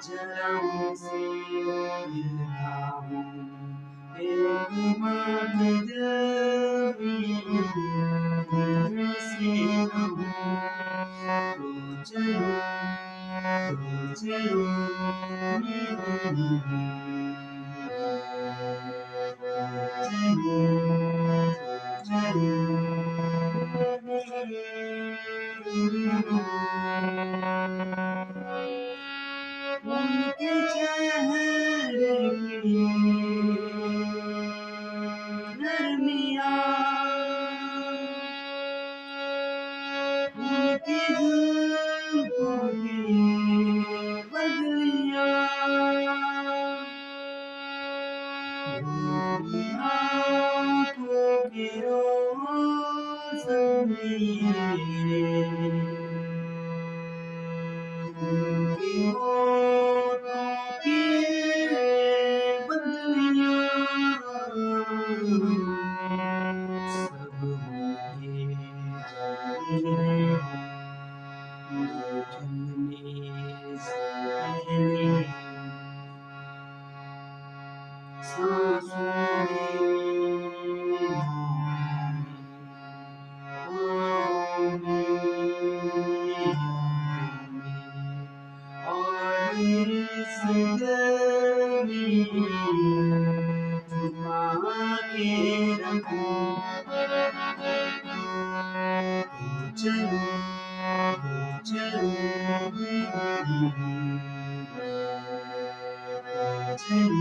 जन्म से मिलता हूँ एक बात जब तुमसे कहूँ तो चलो तो चलो उनके चेहरे की नरमिया उनकी जुल्फों की बदलियां उनकी आँखों की रोशनी उनकी होठों की बदलियां सब होंगे जाने जन्मने से पहले सांसों में ख्वाबों में और इस दिल में छुपा के रखूं चलो चलो चलो